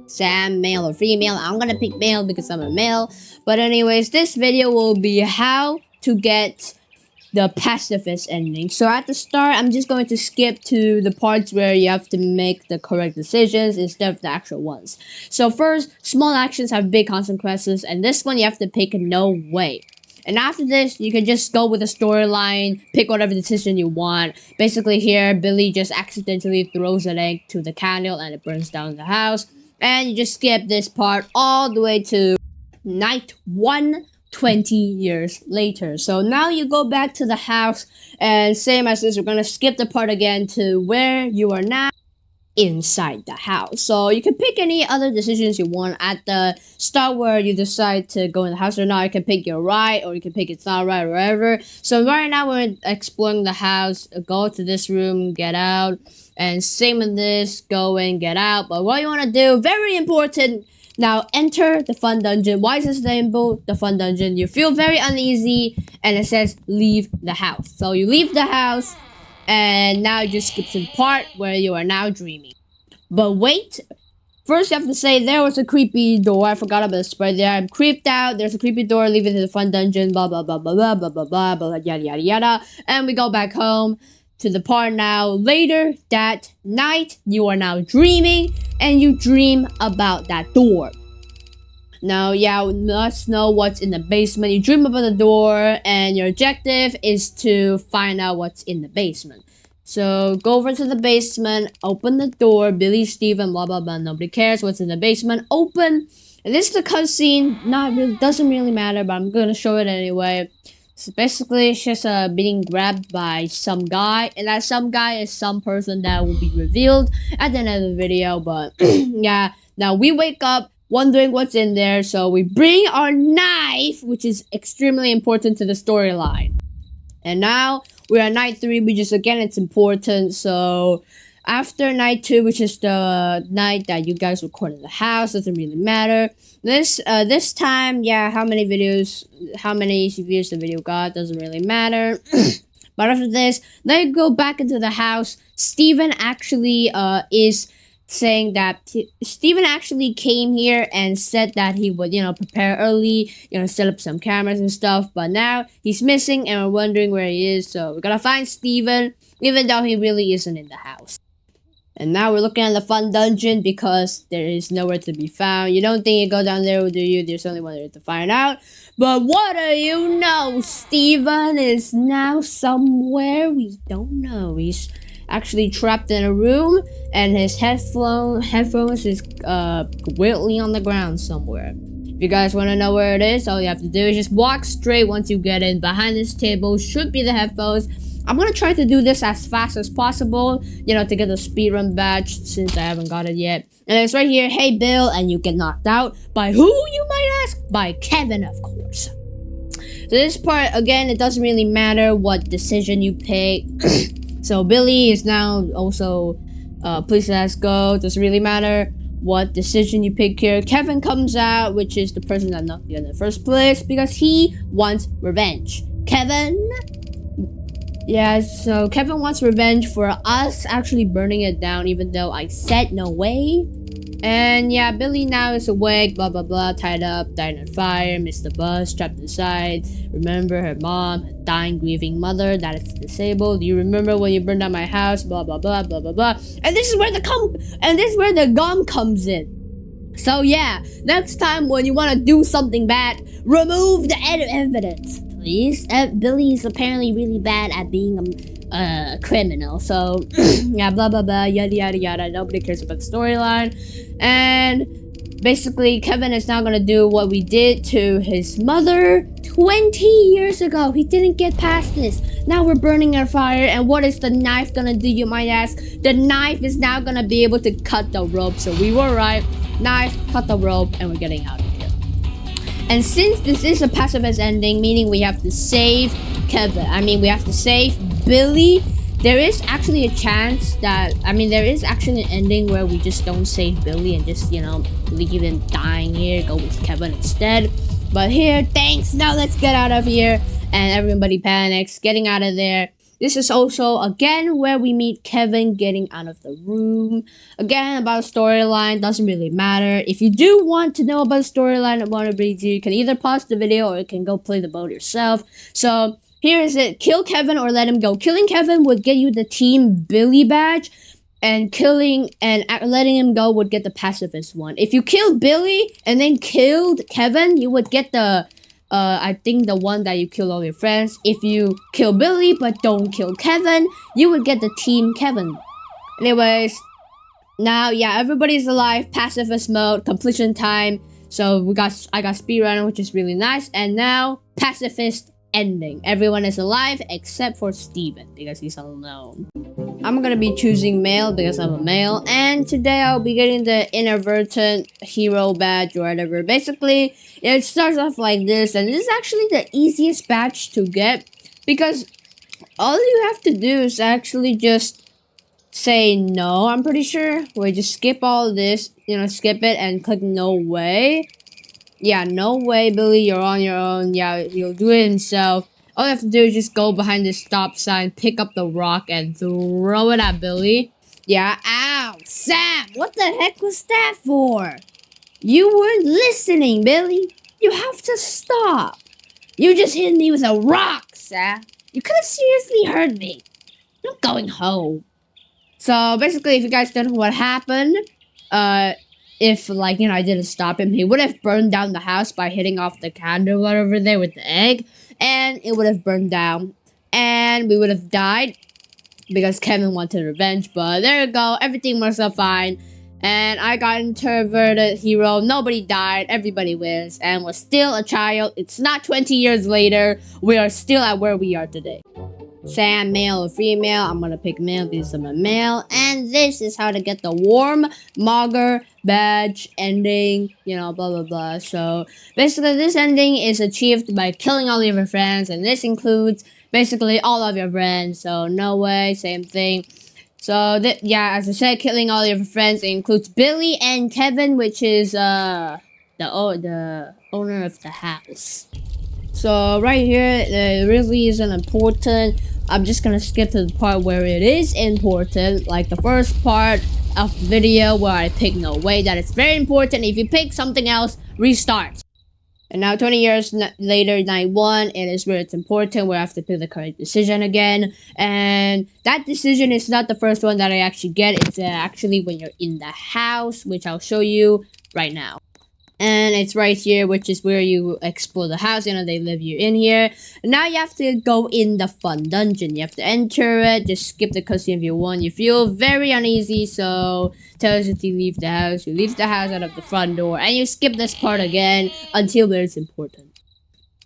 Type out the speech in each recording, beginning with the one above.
Sam, male or female. I'm gonna pick male because I'm a male. But anyways, this video will be how to get the pacifist ending. So at the start, I'm just going to skip to the parts where you have to make the correct decisions instead of the actual ones. So first, small actions have big consequences, and this one you have to pick no way. And after this, you can just go with the storyline, pick whatever decision you want. Basically here, Billy just accidentally throws an egg to the candle and it burns down the house. And you just skip this part all the way to night 1, 20 years later. So now you go back to the house, and same as this, we're gonna skip the part again to where you are now inside the house. So you can pick any other decisions you want at the start where you decide to go in the house or not. You can pick your right, or you can pick it's not right, or whatever. So right now we're exploring the house. Go to this room, get out, and same with this, go in, get out. But what you want to do, very important, now enter the fun dungeon. Why is this label the fun dungeon? You feel very uneasy and it says leave the house. So you leave the house, and now you just skip to the part where you are now dreaming. But wait, first you have to say there was a creepy door. I forgot about this right there. I'm creeped out. There's a creepy door. Leave it to the fun dungeon. Blah blah blah blah blah blah blah blah blah yada yada yada. And we go back home to the part now. Later that night, you are now dreaming, and you dream about that door. Now, yeah, we must know what's in the basement. You dream about the door, and your objective is to find out what's in the basement. So, go over to the basement, open the door, Billy, Steven, blah, blah, blah. Nobody cares what's in the basement. Open. And this is the cutscene. Doesn't really matter, but I'm going to show it anyway. So, basically, it's just being grabbed by some guy. And that some guy is some person that will be revealed at the end of the video. But, yeah. Now, we wake up wondering what's in there, so we bring our knife, which is extremely important to the storyline. And now we're at night 3, which is again it's important. So after night 2, which is the night that you guys record in the house, doesn't really matter. This time, yeah, how many views the video got doesn't really matter. But after this, then you go back into the house. Steven actually is saying that Steven actually came here and said that he would, prepare early, set up some cameras and stuff. But now he's missing and we're wondering where he is. So we're gonna find Steven, even though he really isn't in the house. And now we're looking at the fun dungeon because there is nowhere to be found. You don't think you go down there, do you? There's only one there to find out. But what do you know? Steven is now somewhere we don't know. He's actually trapped in a room, and his headphones is weirdly on the ground somewhere. If you guys want to know where it is, all you have to do is just walk straight. Once you get in, behind this table should be the headphones. I'm gonna try to do this as fast as possible, to get the speedrun badge since I haven't got it yet. And it's right here, hey Bill, and you get knocked out by who, you might ask? By Kevin, of course. So this part, again, it doesn't really matter what decision you pick. So Billy is now also, please let's go. Doesn't really matter what decision you pick here. Kevin comes out, which is the person that knocked you in the first place, because he wants revenge. Kevin? Yeah, so Kevin wants revenge for us actually burning it down, even though I said no way. And yeah, Billy now is awake, blah blah blah, tied up, died in a fire, missed the bus, trapped inside. Remember her mom, dying, grieving mother that is disabled. You remember when you burned down my house, blah blah blah blah blah blah. And this is where the gum comes in. So yeah, next time when you want to do something bad, remove the evidence, please. Billy is apparently really bad at being a criminal. So yeah, blah blah blah, yada yada yada. Nobody cares about the storyline. And basically, Kevin is now gonna do what we did to his mother 20 years ago. He didn't get past this. Now we're burning our fire, and what is the knife gonna do, you might ask? The knife is now gonna be able to cut the rope. So we were right. Knife, cut the rope, and we're getting out of here. And since this is a pacifist ending, meaning we have to save Kevin, we have to save Billy, there is actually a chance that, there is actually an ending where we just don't save Billy and just, leave him dying here, go with Kevin instead. But here, thanks, now let's get out of here. And everybody panics, getting out of there. This is also again where we meet Kevin getting out of the room. Again, about storyline, doesn't really matter. If you do want to know about storyline I want to read you, you can either pause the video or you can go play the mode yourself. So here is it: kill Kevin or let him go. Killing Kevin would get you the Team Billy badge, and killing and letting him go would get the pacifist one. If you killed Billy and then killed Kevin, you would get the I think the one that you kill all your friends. If you kill Billy but don't kill Kevin, you would get the Team Kevin. Anyways, now yeah, everybody's alive. Pacifist mode, completion time. So I got speedrunner, which is really nice. And now pacifist ending. Everyone is alive except for Steven because he's alone. I'm gonna be choosing male because I'm a male, and today I'll be getting the Inadvertent hero badge or whatever. Basically, it starts off like this, and this is actually the easiest badge to get because all you have to do is actually just say no. I'm pretty sure. We just skip all this, skip it and click no way. Yeah, no way, Billy, you're on your own. Yeah, he'll do it himself. All you have to do is just go behind this stop sign, pick up the rock, and throw it at Billy. Yeah, ow, Sam, what the heck was that for? You weren't listening, Billy. You have to stop. You just hit me with a rock, Sam. You could have seriously hurt me. I'm going home. So basically, if you guys don't know what happened, if I didn't stop him, he would have burned down the house by hitting off the candle right over there with the egg, and it would have burned down, and we would have died because Kevin wanted revenge. But there you go, everything was fine, and I got introverted hero. Nobody died, everybody wins, and we're still a child. It's not 20 years later. We are still at where we are today. Sam, male or female? I'm gonna pick male because I'm a male. And this is how to get the Warmonger badge ending, blah blah blah. So basically this ending is achieved by killing all of your friends, and this includes basically all of your friends. So no way, same thing. So yeah, as I said, killing all of your friends, it includes Billy and Kevin, which is the owner of the house. So right here, it really isn't important. I'm just gonna skip to the part where it is important, like the first part of the video where I pick no way. That is very important. If you pick something else, restart. And now 20 years later, night 1, it is where it's important, where I have to pick the correct decision again. And that decision is not the first one that I actually get. It's actually when you're in the house, which I'll show you right now. And it's right here, which is where you explore the house. They live you in here. And now you have to go in the fun dungeon. You have to enter it. Just skip the cutscene if you want. You feel very uneasy, so tells you to leave the house. You leave the house out of the front door, and you skip this part again until where it's important.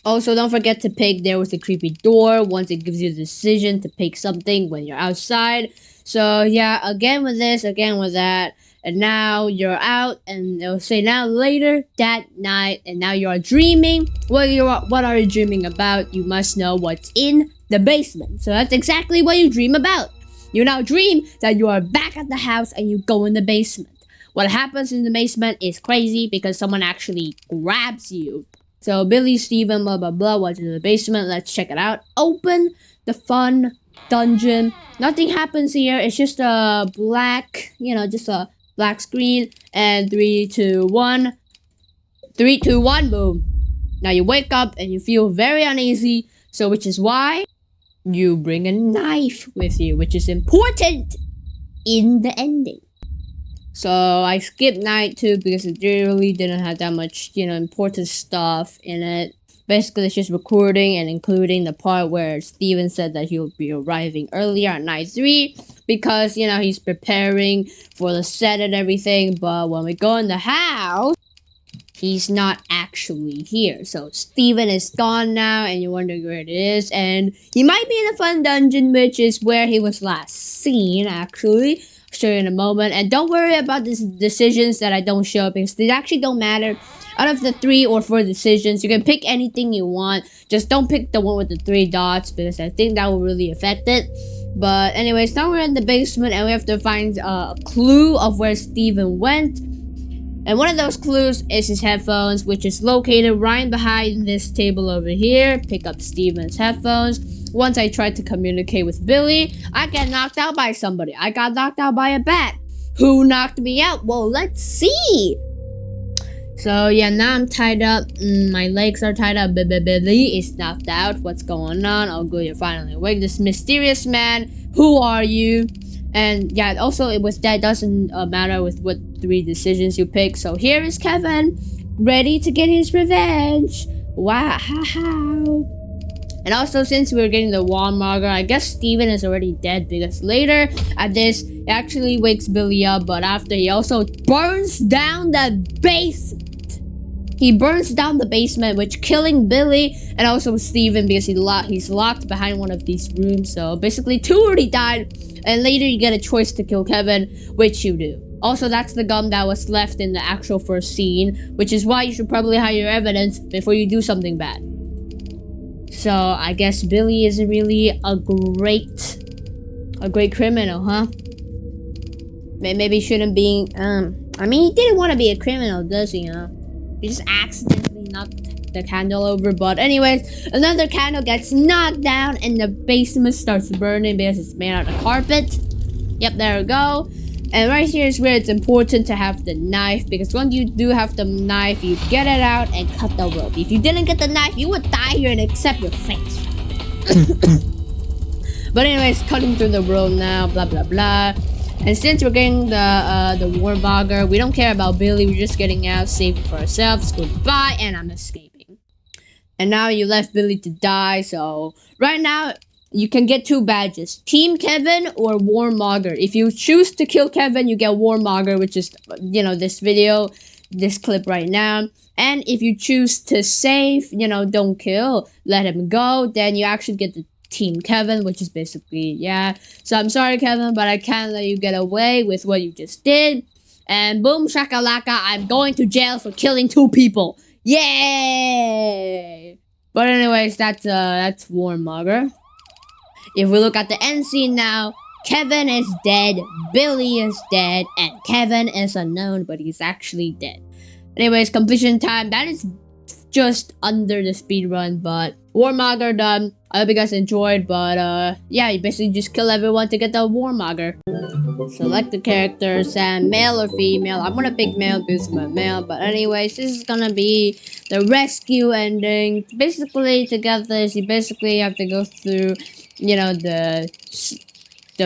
Also, don't forget to pick there was a creepy door once it gives you the decision to pick something when you're outside. So yeah, again with this, again with that. And now you're out, and they'll say now later that night, and now you are dreaming. What are you dreaming about? You must know what's in the basement. So that's exactly what you dream about. You now dream that you are back at the house and you go in the basement. What happens in the basement is crazy because someone actually grabs you. So Billy, Steven, blah blah blah, what's in the basement? Let's check it out. Open the fun dungeon. Nothing happens here. It's just a black, just a black screen, and 3, 2, 1. 3, 2, 1, boom. Now you wake up and you feel very uneasy, so which is why you bring a knife with you, which is important in the ending. So I skipped night 2 because it really didn't have that much, important stuff in it. Basically, it's just recording and including the part where Steven said that he'll be arriving earlier on night 3 because, he's preparing for the set and everything. But when we go in the house, he's not actually here. So Steven is gone now, and you're wondering where it is. And he might be in the fun dungeon, which is where he was last seen, actually. I'll show you in a moment. And don't worry about these decisions that I don't show because they actually don't matter. Out of the 3 or 4 decisions, you can pick anything you want. Just don't pick the one with the 3 dots because I think that will really affect it. But anyways, now we're in the basement and we have to find a clue of where Steven went. And one of those clues is his headphones, which is located right behind this table over here. Pick up Steven's headphones. once I tried to communicate with Billy, I got knocked out by somebody. I got knocked out by a bat. Who knocked me out? Well, let's see. So yeah, now I'm tied up. My legs are tied up. Billy is knocked out. What's going on? Oh good, you're finally awake. This mysterious man. Who are you? And yeah, also it was that doesn't matter with what 3 decisions you pick. So here is Kevin, ready to get his revenge. Wow, how? And also, since we're getting the Warmonger, I guess Steven is already dead because later at this, it actually wakes Billy up, but after he also burns down the basement. He burns down the basement, which killing Billy and also Steven because he's locked behind one of these rooms. So basically 2 already died, and later you get a choice to kill Kevin, which you do. Also, that's the gum that was left in the actual first scene, which is why you should probably hide your evidence before you do something bad. So I guess Billy isn't really a great criminal, huh? Maybe shouldn't be. I mean, he didn't want to be a criminal, does he? Huh? He just accidentally knocked the candle over. But anyways, another candle gets knocked down, and the basement starts burning because it's made out of carpet. Yep, there we go. And right here is where it's important to have the knife, because when you do have the knife, you get it out and cut the rope. If you didn't get the knife, you would die here and accept your fate. But anyways, cutting through the rope now, blah blah blah. And since we're getting the Warmonger, we don't care about Billy. We're just getting out, saving for ourselves. Goodbye, and I'm escaping. And now you left Billy to die. So right now, you can get 2 badges, Team Kevin or Warmonger. If you choose to kill Kevin, you get Warmonger, which is, you know, this clip right now. And if you choose to save, you know, don't kill, let him go, then you actually get the Team Kevin, which is basically, yeah. So I'm sorry, Kevin, but I can't let you get away with what you just did. And boom, shakalaka, I'm going to jail for killing 2 people. Yay! But anyways, that's Warmonger. If we look at the end scene now, Kevin is dead, Billy is dead, and Kevin is unknown, but he's actually dead. Anyways, completion time, that is just under the speed run, but Warmonger done. I hope you guys enjoyed, but yeah, you basically just kill everyone to get the Warmonger. Select the characters and male or female. I'm gonna pick male because I'm a male, but anyways, this is gonna be the rescue ending. Basically, to get this, you basically have to go through, you know, the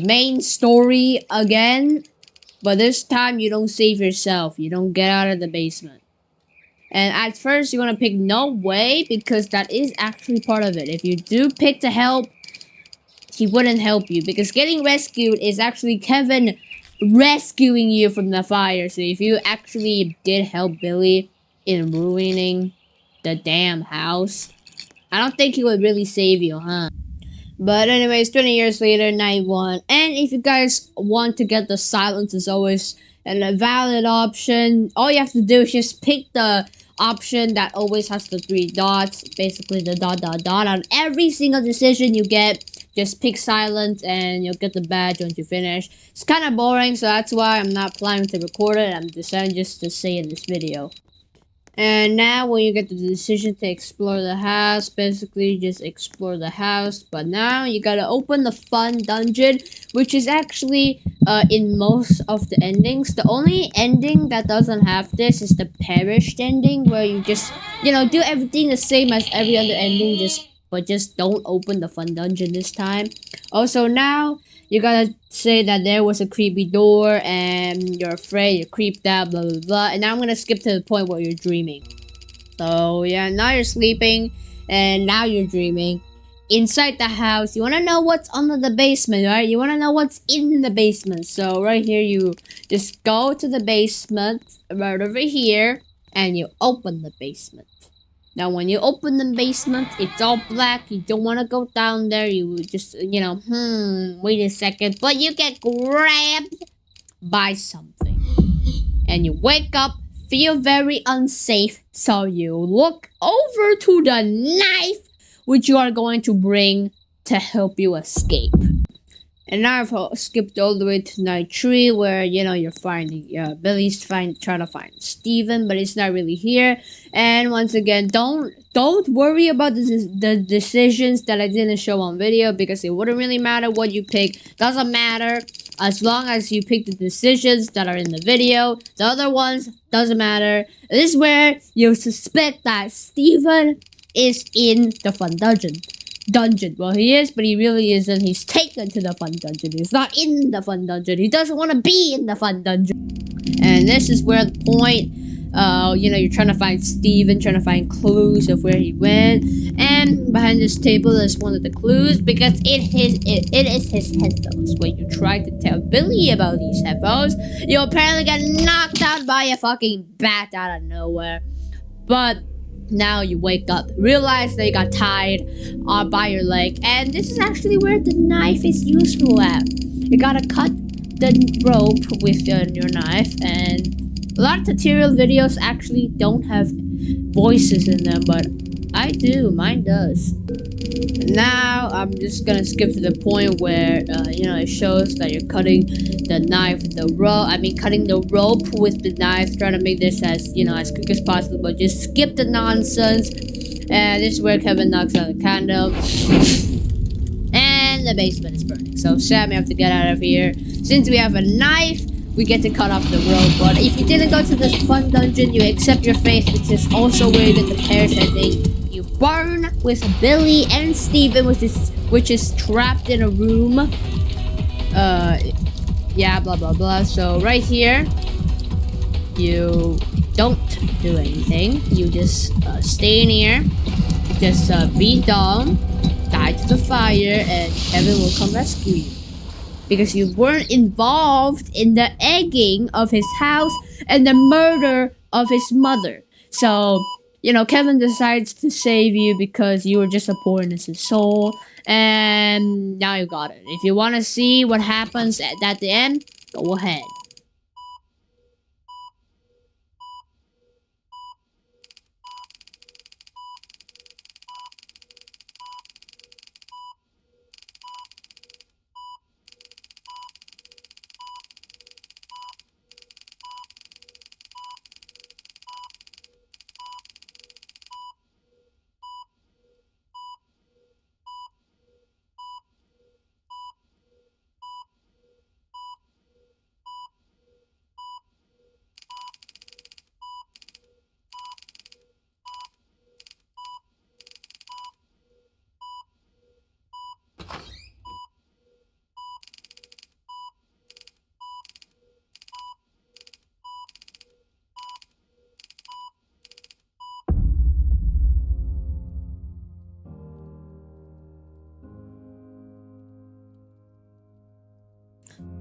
main story again, but this time you don't save yourself. You don't get out of the basement. And at first you want to pick no way, because that is actually part of it. If you do pick to help, he wouldn't help you, because getting rescued is actually Kevin rescuing you from the fire. So if you actually did help Billy in ruining the damn house, I don't think he would really save you, huh? But anyways, 20 years later, night 1. And if you guys want to get the silence as always and a valid option, all you have to do is just pick the option that always has the 3 dots. Basically the ... On every single decision you get, just pick silence and you'll get the badge once you finish. It's kind of boring, so that's why I'm not planning to record it. I'm deciding just to say in this video. And now when you get the decision to explore the house, basically just explore the house. But now you gotta open the fun dungeon, which is actually in most of the endings. The only ending that doesn't have this is the perished ending, where you just, you know, do everything the same as every other ending, but just don't open the fun dungeon this time. Also now, you gotta say that there was a creepy door and you're afraid, you're creeped out, blah blah blah. And now I'm gonna skip to the point where you're dreaming. So yeah, now you're sleeping and now you're dreaming. Inside the house, you wanna know what's under the basement, right? You wanna know what's in the basement. So right here, you just go to the basement right over here and you open the basement. Now, when you open the basement, it's all black. You don't want to go down there. You just, you know, wait a second. But you get grabbed by something. And you wake up, feel very unsafe. So you look over to the knife, which you are going to bring to help you escape. And now I've skipped all the way to night 3, where you're finding Billy's trying to find Steven, but it's not really here. And once again, don't worry about the decisions that I didn't show on video, because it wouldn't really matter what you pick. Doesn't matter as long as you pick the decisions that are in the video. The other ones doesn't matter. This is where you suspect that Steven is in the fun dungeon. Well, he is, but he really isn't. He's taken to the fun dungeon. He's not in the fun dungeon. He doesn't want to be in the fun dungeon. And this is where the point, you're trying to find Steven, trying to find clues of where he went. And behind this table is one of the clues, because it is his headphones. When you try to tell Billy about these headphones, you apparently get knocked out by a fucking bat out of nowhere. But now you wake up, realize that you got tied by your leg, and this is actually where the knife is useful at. You gotta cut the rope with your knife, and a lot of tutorial videos actually don't have voices in them, but I do, mine does. Now I'm just gonna skip to the point where it shows that you're cutting the knife with the rope. Cutting the rope with the knife, trying to make this as as quick as possible. But just skip the nonsense. And this is where Kevin knocks out the candle, and the basement is burning. So Sam, you have to get out of here. Since we have a knife, we get to cut off the rope. But if you didn't go to this fun dungeon, you accept your fate, which is also where you get the Paris ending. You burn with Billy and Steven, which is trapped in a room. Yeah, blah blah blah. So right here, you don't do anything. You just stay in here. Just be dumb, die to the fire, and Kevin will come rescue you. Because you weren't involved in the egging of his house and the murder of his mother. So, Kevin decides to save you because you were just a poor innocent soul. And now you got it. If you want to see what happens at the end, go ahead.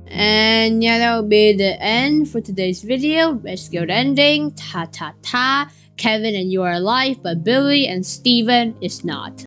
And yeah, that will be the end for today's video. Rescue ending. Ta ta ta. Kevin and you are alive, but Billy and Steven is not.